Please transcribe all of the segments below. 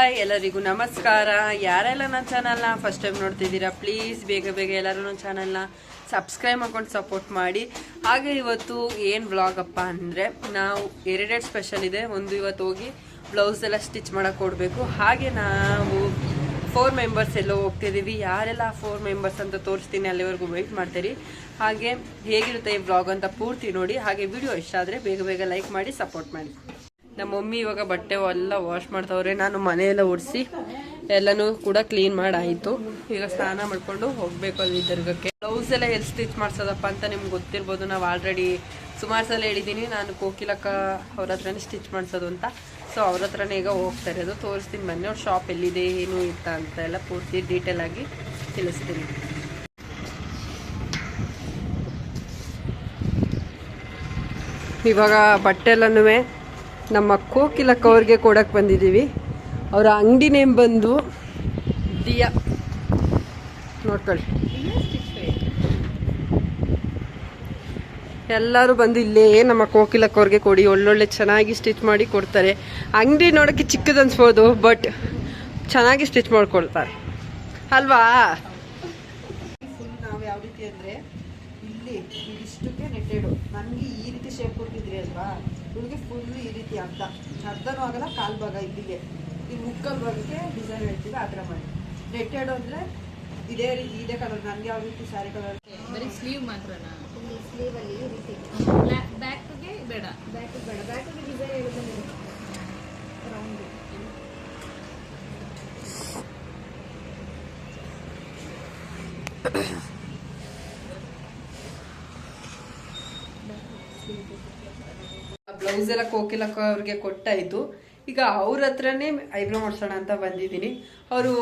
Hi ಎಲ್ಲರಿಗೂ ನಮಸ್ಕಾರ. ಯಾರೆಲ್ಲ ನನ್ನ ಚಾನಲ್ನ ಫಸ್ಟ್ ಟೈಮ್ ನೋಡ್ತಿದ್ದೀರಾ ಪ್ಲೀಸ್ ಬೇಗ ಬೇಗ ಎಲ್ಲರೂ ನನ್ನ ಚಾನಲ್ನ ಸಬ್ಸ್ಕ್ರೈಬ್ ಮಾಡ್ಕೊಂಡು ಸಪೋರ್ಟ್ ಮಾಡಿ. ಹಾಗೆ ಇವತ್ತು ಏನು ವ್ಲಾಗ್ ಅಪ್ಪ ಅಂದರೆ ನಾವು ಎರಡೆರಡು ಸ್ಪೆಷಲ್ ಇದೆ. ಒಂದು ಇವತ್ತು ಹೋಗಿ ಬ್ಲೌಸ್ ಎಲ್ಲ ಸ್ಟಿಚ್ ಮಾಡೋಕೆ ಕೊಡಬೇಕು. ಹಾಗೆ ನಾವು 4 ಮೆಂಬರ್ಸ್ ಎಲ್ಲ ಹೋಗ್ತಿದ್ದೀವಿ. ಯಾರೆಲ್ಲ 4 ಮೆಂಬರ್ಸ್ ಅಂತ ತೋರಿಸ್ತೀನಿ, ಅಲ್ಲಿವರೆಗೂ ವೆಯ್ಟ್ ಮಾಡ್ತೀರಿ. ಹಾಗೆ ಹೇಗಿರುತ್ತೆ ಈ ವ್ಲಾಗ್ ಅಂತ ಪೂರ್ತಿ ನೋಡಿ. ಹಾಗೆ ವಿಡಿಯೋ ಇಷ್ಟ ಆದರೆ ಬೇಗ ಬೇಗ ಲೈಕ್ ಮಾಡಿ ಸಪೋರ್ಟ್ ಮಾಡಿ. ನಮ್ಮ ಮಮ್ಮಿ ಇವಾಗ ಬಟ್ಟೆ ಎಲ್ಲ ವಾಶ್ ಮಾಡ್ತಾವ್ರೆ. ನಾನು ಮನೆಯೆಲ್ಲ ಒರೆಸಿ ಎಲ್ಲನೂ ಕೂಡ ಕ್ಲೀನ್ ಮಾಡಾಯಿತು. ಈಗ ಸ್ನಾನ ಮಾಡ್ಕೊಂಡು ಹೋಗಬೇಕು ಅಲ್ಲಿ ದರ್ಗಕ್ಕೆ. ಬ್ಲೌಸ್ ಎಲ್ಲ ಎಲ್ಲಿ ಸ್ಟಿಚ್ ಮಾಡ್ಸೋದಪ್ಪ ಅಂತ ನಿಮ್ಗೆ ಗೊತ್ತಿರ್ಬೋದು. ನಾವು ಆಲ್ರೆಡಿ ಸುಮಾರು ಸಲ ಹೇಳಿದ್ದೀನಿ ನಾನು ಕೋಕಿಲಕ್ಕ ಅವ್ರ ಹತ್ರನೇ ಸ್ಟಿಚ್ ಮಾಡಿಸೋದು ಅಂತ. ಸೊ ಅವ್ರ ಹತ್ರನೇ ಈಗ ಹೋಗ್ತಾ ಇರೋದು. ತೋರಿಸ್ತೀನಿ ಬನ್ನಿ ಅವ್ರ ಶಾಪ್ ಎಲ್ಲಿದೆ ಏನು ಇತ್ತ ಅಂತ ಎಲ್ಲ ಪೂರ್ತಿ ಡೀಟೇಲ್ ಆಗಿ ತಿಳಿಸ್ತೀನಿ. ಇವಾಗ ಬಟ್ಟೆ ಎಲ್ಲನೂ ನಮ್ಮ ಕೋಕಿಲಕ್ಕ ಅವ್ರಿಗೆ ಕೊಡಕ್ಕೆ ಬಂದಿದ್ದೀವಿ. ಅವರ ಅಂಗಡಿ ನೇಮ್ ಬಂದು ದಿಯಾ, ನೋಡ್ಕೊಳ್ಳಿ. ಎಲ್ಲರೂ ಬಂದು ಇಲ್ಲೇ ನಮ್ಮ ಕೋಕಿಲಕ್ಕ ಅವ್ರಿಗೆ ಕೊಡಿ, ಒಳ್ಳೊಳ್ಳೆ ಚೆನ್ನಾಗಿ ಸ್ಟಿಚ್ ಮಾಡಿ ಕೊಡ್ತಾರೆ. ಅಂಗಡಿ ನೋಡೋಕ್ಕೆ ಚಿಕ್ಕದು ಅನ್ಸ್ಬೋದು, ಬಟ್ ಚೆನ್ನಾಗಿ ಸ್ಟಿಚ್ ಮಾಡ್ಕೊಳ್ತಾರೆ ಅಲ್ವಾ. ಫುಲ್ ನಾವು ಯಾವ ರೀತಿ ಅಂದರೆ ಇಲ್ಲಿ ಇಷ್ಟಕ್ಕೆ ನೆಟ್ಟೆಡು ನನಗೆ ಈ ರೀತಿ ಶೇಪ್ ಕೊಟ್ಟಿದ್ರಿ ಅಲ್ವಾ, ಇವಳಿಗೆ ಫುಲ್ ಈ ರೀತಿ ಅರ್ಧನೂ ಆಗಲ್ಲ, ಕಾಲು ಭಾಗ ಇಲ್ಲಿಗೆ ಈ ಮುಕ್ಕಲ್ ಭಾಗಕ್ಕೆ ಡಿಸೈನ್ ಹೇಳ್ತೀವಿ ಆ ಥರ ಮಾಡಿ. ನೆಟ್ಟೆಡು ಅಂದರೆ ಇದೇ ಕಲರ್. ನನಗೆ ಯಾವ ರೀತಿ ಸ್ಯಾರಿ ಕಲರ್ ಬರೀ ಸ್ಲೀವ್ ಮಾತ್ರನಾ? ಸ್ಲೀವಲ್ಲಿ ಈ ರೀತಿ ಬ್ಯಾಕ್ಗೆ ಬೇಡ, ಬ್ಯಾಕ್ಗೆ ಡಿಸೈನ್ ಹೇಳುತ್ತೆ ರೌಂಡ್. ಬ್ಲೌಸ್ ಎಲ್ಲ ಕೋಕಿಲಕ್ಕ ಅವ್ರಿಗೆ ಕೊಟ್ಟಾಯಿತು. ಈಗ ಅವ್ರ ಹತ್ರನೇ ಐಬ್ರೋ ಮಾಡ್ಸೋಣ ಅಂತ ಬಂದಿದ್ದೀನಿ. ಅವರು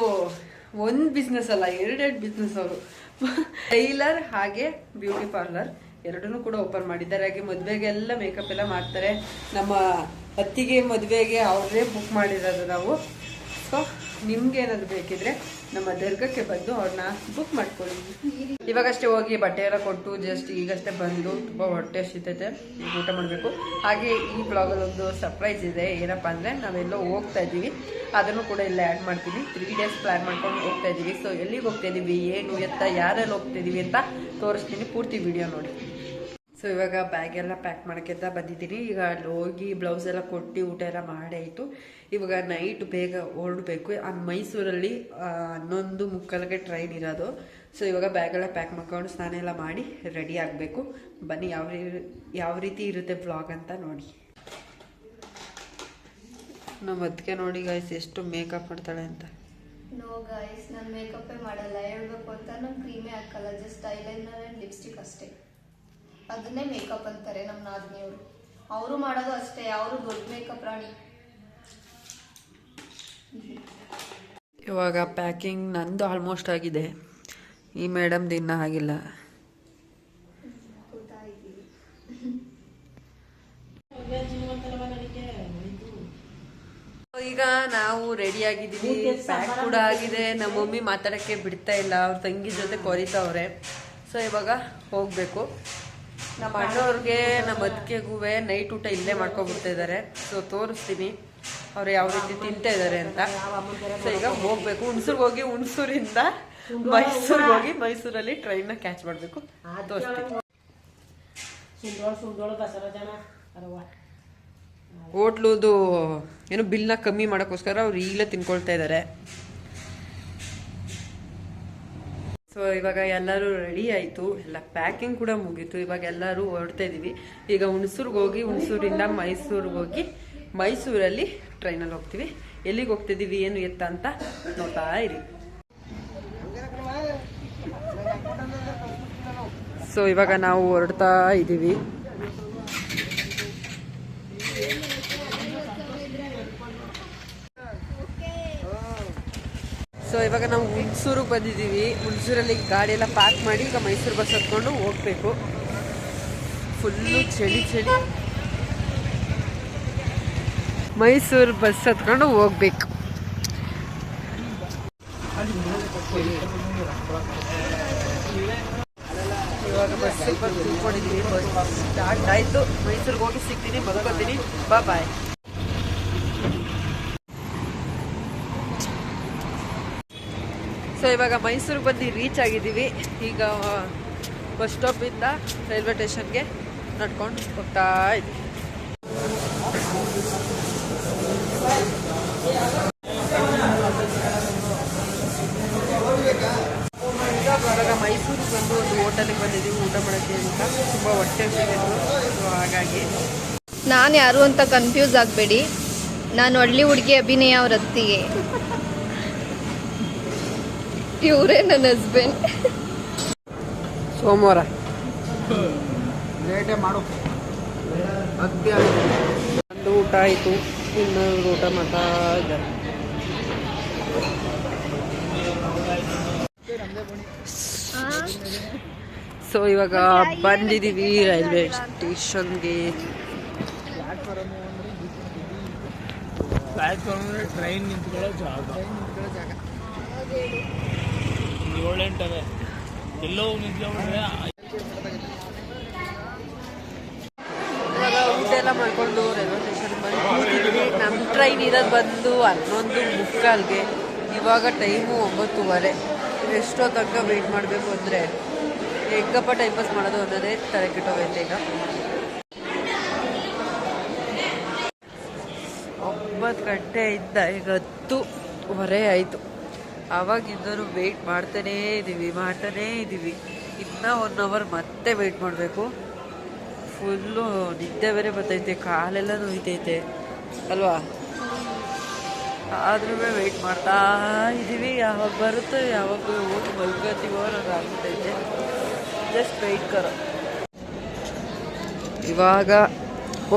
ಒಂದು ಬಿಸ್ನೆಸ್ ಅಲ್ಲ, ಎರಡೆರಡು ಬಿಸ್ನೆಸ್. ಅವರು ಟೈಲರ್ ಹಾಗೆ ಬ್ಯೂಟಿ ಪಾರ್ಲರ್ ಎರಡನ್ನೂ ಕೂಡ ಓಪನ್ ಮಾಡಿದ್ದಾರೆ. ಹಾಗೆ ಮದುವೆಗೆಲ್ಲ ಮೇಕಪ್ ಎಲ್ಲ ಮಾಡ್ತಾರೆ. ನಮ್ಮ ಅತ್ತಿಗೆ ಮದುವೆಗೆ ಅವರೇ ಬುಕ್ ಮಾಡಿರೋದು ನಾವು. ಸೊ ನಿಮ್ಗೆ ಏನಾದ್ರು ಬೇಕಿದ್ರೆ ನಮ್ಮ ದರ್ಗಕ್ಕೆ ಬಂದು ಅವ್ರನ್ನ ಬುಕ್ ಮಾಡ್ಕೊಳ್ಳಿ. ಇವಾಗಷ್ಟೇ ಹೋಗಿ ಬಟ್ಟೆ ಎಲ್ಲ ಕೊಟ್ಟು ಜಸ್ಟ್ ಈಗಷ್ಟೇ ಬಂದು ತುಂಬ ಹೊಟ್ಟೆ ಹಸಿತೈತೆ, ಈಗ ಊಟ ಮಾಡಬೇಕು. ಹಾಗೆ ಈ ಬ್ಲಾಗಲ್ಲಿ ಒಂದು ಸರ್ಪ್ರೈಸ್ ಇದೆ. ಏನಪ್ಪ ಅಂದರೆ ನಾವೆಲ್ಲೋ ಹೋಗ್ತಾ ಇದ್ದೀವಿ, ಅದನ್ನು ಕೂಡ ಇಲ್ಲೇ ಆ್ಯಡ್ ಮಾಡ್ತೀವಿ. 3 ಡೇಸ್ ಪ್ಲ್ಯಾನ್ ಮಾಡ್ಕೊಂಡು ಹೋಗ್ತಾ ಇದ್ದೀವಿ. ಸೊ ಎಲ್ಲಿಗೆ ಹೋಗ್ತಾ ಇದ್ದೀವಿ, ಏನು ಎತ್ತ, ಯಾರೆಲ್ಲ ಹೋಗ್ತಾ ಇದ್ದೀವಿ ಅಂತ ತೋರಿಸ್ತೀನಿ, ಪೂರ್ತಿ ವಿಡಿಯೋ ನೋಡಿ. ಸೊ ಇವಾಗ ಬ್ಯಾಗ್ ಎಲ್ಲ ಪ್ಯಾಕ್ ಮಾಡೋಕ್ಕೆಂತ ಬಂದಿದ್ದೀನಿ. ಈಗ ಅಲ್ಲಿ ಹೋಗಿ ಬ್ಲೌಸ್ ಎಲ್ಲ ಕೊಟ್ಟು ಊಟ ಎಲ್ಲ ಮಾಡಾಯಿತು. ಇವಾಗ ನೈಟ್ ಬೇಗ ಹೊರಡಬೇಕು. ಮೈಸೂರಲ್ಲಿ 11:45ಗೆ ಟ್ರೈನ್ ಇರೋದು. ಸೊ ಇವಾಗ ಬ್ಯಾಗೆಲ್ಲ ಪ್ಯಾಕ್ ಮಾಡ್ಕೊಂಡು ಸ್ನಾನ ಎಲ್ಲ ಮಾಡಿ ರೆಡಿ ಆಗಬೇಕು. ಬನ್ನಿ ಯಾವ ರೀತಿ ಇರುತ್ತೆ ವ್ಲಾಗ್ ಅಂತ ನೋಡಿ. ನಮ್ಮ ಅದಕ್ಕೆ ನೋಡಿ ಗೈಸ್ ಎಷ್ಟು ಮೇಕಪ್ ಮಾಡ್ತಾಳೆ ಅಂತ. ನೋ ಗೈಸ್, ನಾನು ಮೇಕಪ್ಪೇ ಮಾಡಲ್ಲ. ಹೇಳ್ಬೇಕು ಅಂತ ನಾನು ಕ್ರೀಮೇ ಹಾಕಲ್ಲ, ಜಸ್ಟ್ ಐಲೈನರ್ ಆ್ಯಂಡ್ ಲಿಪ್ಸ್ಟಿಕ್ ಅಷ್ಟೇ. ಅದನ್ನೇ ಮೇಕಪ್ ಅಂತಾರೆ ನಮ್ಮ ನಾದಿನಿಯವರು. ಅವರು ಮಾಡೋದು ಅಷ್ಟೇ, ಅವರು ದೊಡ್ಡ ಮೇಕಪ್ ರಾಣಿ. ಇವಾಗ ಪ್ಯಾಕಿಂಗ್ ನಂದು ಆಲ್ಮೋಸ್ಟ್ ಆಗಿದೆ, ಈ ಮೇಡಮ್ದು ಇನ್ನೂ ಆಗಿಲ್ಲ. ಈಗ ನಾವು ರೆಡಿ ಆಗಿದ್ದೀವಿ, ಪ್ಯಾಕ್ ಕೂಡ ಆಗಿದೆ. ನಮ್ಮ ಮಮ್ಮಿ ಮಾತಾಡೋಕ್ಕೆ ಬಿಡ್ತಾ ಇಲ್ಲ, ಅವ್ರ ತಂಗಿ ಜೊತೆ ಕೊರಿತಾವ್ರೆ. ಸೊ ಇವಾಗ ಹೋಗಬೇಕು. ನಮ್ಮ ಅಣ್ಣವ್ರಿಗೆ ನಮ್ಮ ಅದಕ್ಕೆಗೂ ನೈಟ್ ಊಟ ಇಲ್ಲೇ ಮಾಡ್ಕೊಬಿಡ್ತಾ ಇದ್ದಾರೆ. ಸೊ ತೋರಿಸ್ತೀನಿ ಅವ್ರು ಯಾವ ರೀತಿ ತಿಂತಾ ಇದ್ದಾರೆ ಅಂತ. ಸೊ ಈಗ ಹೋಗ್ಬೇಕು. ಹುಣಸೂರ್ಗೆ ಹೋಗಿ ಹುಣಸೂರಿಂದ ಮೈಸೂರಿಗೆ ಹೋಗಿ ಮೈಸೂರಲ್ಲಿ ಟ್ರೈನ್ನ ಕ್ಯಾಚ್ ಮಾಡಬೇಕು. ತೋರಿಸ್ತೀನಿ. ಹೋಟ್ಲುದು ಏನು ಬಿಲ್ನ ಕಮ್ಮಿ ಮಾಡೋಕ್ಕೋಸ್ಕರ ಅವ್ರು ಈಗಲೇ ತಿನ್ಕೊಳ್ತಾ ಇದ್ದಾರೆ. ಸೊ ಇವಾಗ ಎಲ್ಲರೂ ರೆಡಿ ಆಯಿತು, ಎಲ್ಲ ಪ್ಯಾಕಿಂಗ್ ಕೂಡ ಮುಗೀತು. ಇವಾಗ ಎಲ್ಲರೂ ಹೊರಡ್ತಾ ಇದ್ದೀವಿ. ಈಗ ಹುಣಸೂರ್ಗೆ ಹೋಗಿ ಹುಣಸೂರಿಂದ ಮೈಸೂರಿಗೆ ಹೋಗಿ ಮೈಸೂರಲ್ಲಿ ಟ್ರೈನಲ್ಲಿ ಹೋಗ್ತೀವಿ. ಎಲ್ಲಿಗೆ ಹೋಗ್ತಿದ್ದೀವಿ ಏನು ಎತ್ತ ಅಂತ ನೋಡ್ತಾ ಇರಿ. ಸೊ ಇವಾಗ ನಾವು ಹೊರಡ್ತಾ ಇದ್ದೀವಿ. ಸೊ ಇವಾಗ ನಾವು ಹುಣಸೂರಿಗೆ ಬಂದಿದ್ದೀವಿ. ಹುಣಸೂರಲ್ಲಿ ಗಾಡಿ ಎಲ್ಲ ಪಾರ್ಕ್ ಮಾಡಿ ಈಗ ಮೈಸೂರು ಬಸ್ ಹತ್ಕೊಂಡು ಹೋಗ್ಬೇಕು. ಫುಲ್ಲು ಚಳಿ ಚಳಿ, ಮೈಸೂರು ಬಸ್ ಹತ್ಕೊಂಡು ಹೋಗ್ಬೇಕು. ಇವಾಗ ಬಸ್ ಬಂದು ತಿಳ್ಕೊಂಡಿದ್ದೀವಿ. ಬಸ್ ಸ್ಟಾರ್ಟ್ ಆಯಿತು. ಮೈಸೂರಿಗೆ ಹೋಗಿ ಸಿಗ್ತೀನಿ, ಮಲ್ಕೋತೀನಿ. ಬಾಯ್. ಸೊ ಇವಾಗ ಮೈಸೂರಿಗೆ ಬಂದು ರೀಚ್ ಆಗಿದ್ದೀವಿ. ಈಗ ಬಸ್ ಸ್ಟಾಪಿಂದ ರೈಲ್ವೆ ಸ್ಟೇಷನ್ಗೆ ನಡ್ಕೊಂಡು ಹೋಗ್ತಾ ಇದ್ದೀವಿ. ಇವಾಗ ಮೈಸೂರಿಗೆ ಬಂದು ಒಂದು ಹೋಟೆಲಿಗೆ ಬಂದಿದ್ದೀವಿ ಊಟ ಮಾಡೋಕ್ಕೆ ಅಂತ. ತುಂಬ ಹೊಟ್ಟೆ ಸಿಗಿತ್ತು. ಸೊ ಹಾಗಾಗಿ ನಾನು ಯಾರು ಅಂತ ಕನ್ಫ್ಯೂಸ್ ಆಗಬೇಡಿ, ನಾನು ಒಳ್ಳೆ ಹುಡುಗಿ ಅಭಿನಯ ಅವ್ರ ಅತ್ತಿಗೆ. ಇವರೇ ನನ್ನ ಹಸ್ಬೆಂಡ್. ಸೋಮವಾರ ಒಂದು ಊಟ ಆಯಿತು, ಇನ್ನೊಂದು ಊಟ ಮಾಡ್ತಾ ಇದ್ದಾರೆ. ಸೊ ಇವಾಗ ಬಂದಿದ್ದೀವಿ ರೈಲ್ವೆ ಸ್ಟೇಷನ್ಗೆ. ಟ್ರೈನ್ ನಿಂತ್ಕೊಳ್ಳೋ ಜಾಗ 7-8 ಎಲ್ಲೋ ನಿಂತ್ಕೊಂಡ್ರೆ ಇವಾಗ ಊಟ ಎಲ್ಲ ಮಾಡ್ಕೊಂಡು ರೈಲ್ವೆ ಸ್ಟೇಷನ್ ಬಂದು ಕೂತಿದ್ವಿ. ನಮ್ಮ ಟ್ರೈನ್ ಇರೋದು ಬಂದು 11:45ಗೆ. ಇವಾಗ ಟೈಮು 9:30. ಎಷ್ಟೋ ತನಕ ವೆಯ್ಟ್ ಮಾಡಬೇಕು ಅಂದರೆ ಹೆಂಗಪ್ಪ ಟೈಮ್ ಪಾಸ್ ಮಾಡೋದು ಅನ್ನೋದೇ ತಲೆ ಕೆಟ್ಟೋಗೈತೆ. ಈಗ 9 ಗಂಟೆಯಿಂದ ಈಗ 10:15 ಆಯಿತು. ಆವಾಗಿಂದೂ ವೆಯ್ಟ್ ಮಾಡ್ತಾನೇ ಇದ್ದೀವಿ. ಇನ್ನೂ 1 ಅವರ್ ಮತ್ತೆ ವೆಯ್ಟ್ ಮಾಡಬೇಕು. ಫುಲ್ಲು ನಿದ್ದೆ ಬೇರೆ ಬರ್ತೈತೆ, ಕಾಲೆಲ್ಲ ನೋಯ್ತೈತೆ ಅಲ್ವಾ. ಆದ್ರೂ ವೆಯ್ಟ್ ಮಾಡ್ತಾ ಇದ್ದೀವಿ. ಯಾವಾಗ ಬರುತ್ತೋ ಯಾವಾಗ ಹೋಗಿ ಮಲ್ಕೋತೀವೋ ಅನ್ನೋದು ಆಗ್ಬಿಟ್ಟೈತೆ. ಜಸ್ಟ್ ವೆಯ್ಟ್ ಕರೋ. ಇವಾಗ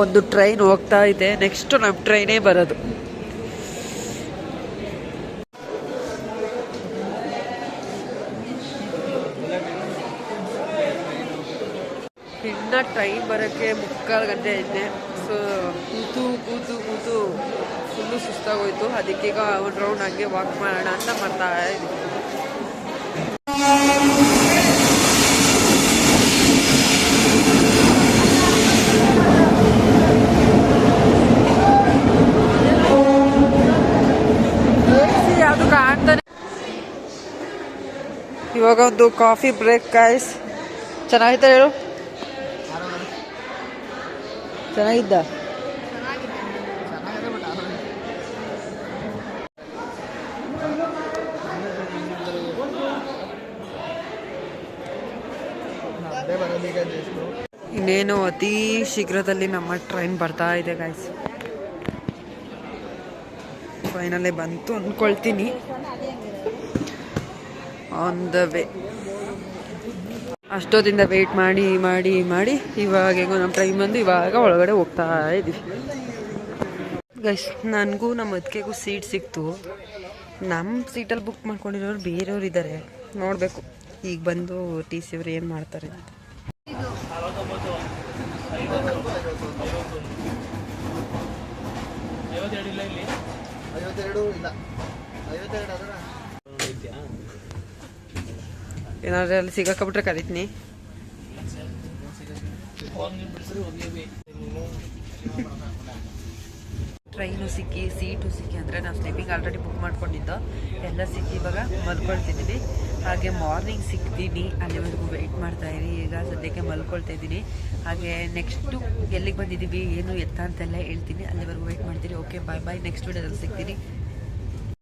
ಒಂದು ಟ್ರೈನ್ ಹೋಗ್ತಾ ಇದೆ, ನೆಕ್ಸ್ಟ್ ನಮ್ಮ ಟ್ರೈನೇ ಬರೋದು. ಇನ್ನು ಟ್ರೈನ್ ಬರೋಕ್ಕೆ 3/4 ಗಂಟೆ ಐತೆ. ಸೊ ಕೂತು ಫುಲ್ಲು ಸುಸ್ತಾಗೋಯ್ತು. ಅದಕ್ಕೀಗ ಒಂದು ರೌಂಡ್ ಹಂಗೆ ವಾಕ್ ಮಾಡೋಣ ಅಂತ ಮಾಡ್ತಾ ಇದ್ದೀವಿ. ಯಾವುದು ಕಾಣ್ತಾನೆ. ಇವಾಗ ಒಂದು ಕಾಫಿ ಬ್ರೇಕ್ ಗಾಯ್ಸ್. ಚೆನ್ನಾಗಿತ್ತ ಹೇಳು. ಚೆನ್ನಾಗಿದ್ದ. ಇನ್ನೇನು ಅತಿ ಶೀಘ್ರದಲ್ಲಿ ನಮ್ಮ ಟ್ರೈನ್ ಬರ್ತಾ ಇದೆ ಗಾಯ್ಸ್. ಫೈನಲ್ಲೇ ಬಂತು ಅಂದ್ಕೊಳ್ತೀನಿ. On the way. ಅಷ್ಟೊತ್ತಿಂದ ವೆಯ್ಟ್ ಮಾಡಿ ಇವಾಗ ಹೆಂಗೋ ನಮ್ಮ ಟ್ರೈನ್ ಬಂದು ಇವಾಗ ಒಳಗಡೆ ಹೋಗ್ತಾ ಇದ್ದೀವಿ ಗೈಸ್. ನನಗೂ ನಮ್ಮ ಅದಕ್ಕೆಗೂ ಸೀಟ್ ಸಿಕ್ತು. ನಮ್ಮ ಸೀಟಲ್ಲಿ ಬುಕ್ ಮಾಡ್ಕೊಂಡಿರೋರು ಬೇರೆಯವ್ರು ಇದ್ದಾರೆ. ನೋಡಬೇಕು ಈಗ ಬಂದು TC ಅವ್ರು ಏನು ಮಾಡ್ತಾರೆ ಅಂತ. ಏನಾದ್ರೆ ಅಲ್ಲಿ ಸಿಗಾಕಬಿಟ್ರೆ ಕರೀತೀನಿ. ಟ್ರೈನು ಸಿಕ್ಕಿ ಸೀಟು ಸಿಕ್ಕಿ ಅಂದರೆ ನಾವು ಸ್ಲೀಪಿಂಗ್ ಆಲ್ರೆಡಿ ಬುಕ್ ಮಾಡ್ಕೊಂಡಿದ್ದೋ ಎಲ್ಲ ಸಿಕ್ಕಿ ಇವಾಗ ಮಲ್ಕೊಳ್ತಿದ್ದೀನಿ. ಹಾಗೆ ಮಾರ್ನಿಂಗ್ ಸಿಗ್ತೀನಿ, ಅಲ್ಲಿವರೆಗೂ ವೆಯ್ಟ್ ಮಾಡ್ತಾ ಇರಿ. ಈಗ ಸದ್ಯಕ್ಕೆ ಮಲ್ಕೊಳ್ತಾ ಇದ್ದೀನಿ. ಹಾಗೆ ನೆಕ್ಸ್ಟು ಎಲ್ಲಿಗೆ ಬಂದಿದ್ದೀವಿ ಏನು ಎತ್ತ ಅಂತೆಲ್ಲ ಹೇಳ್ತೀನಿ. ಅಲ್ಲಿವರೆಗೂ ವೆಯ್ಟ್ ಮಾಡ್ತೀನಿ. Okay bye. ನೆಕ್ಸ್ಟ್ ವಿಡಿಯೋದಲ್ಲಿ ಸಿಗ್ತೀನಿ.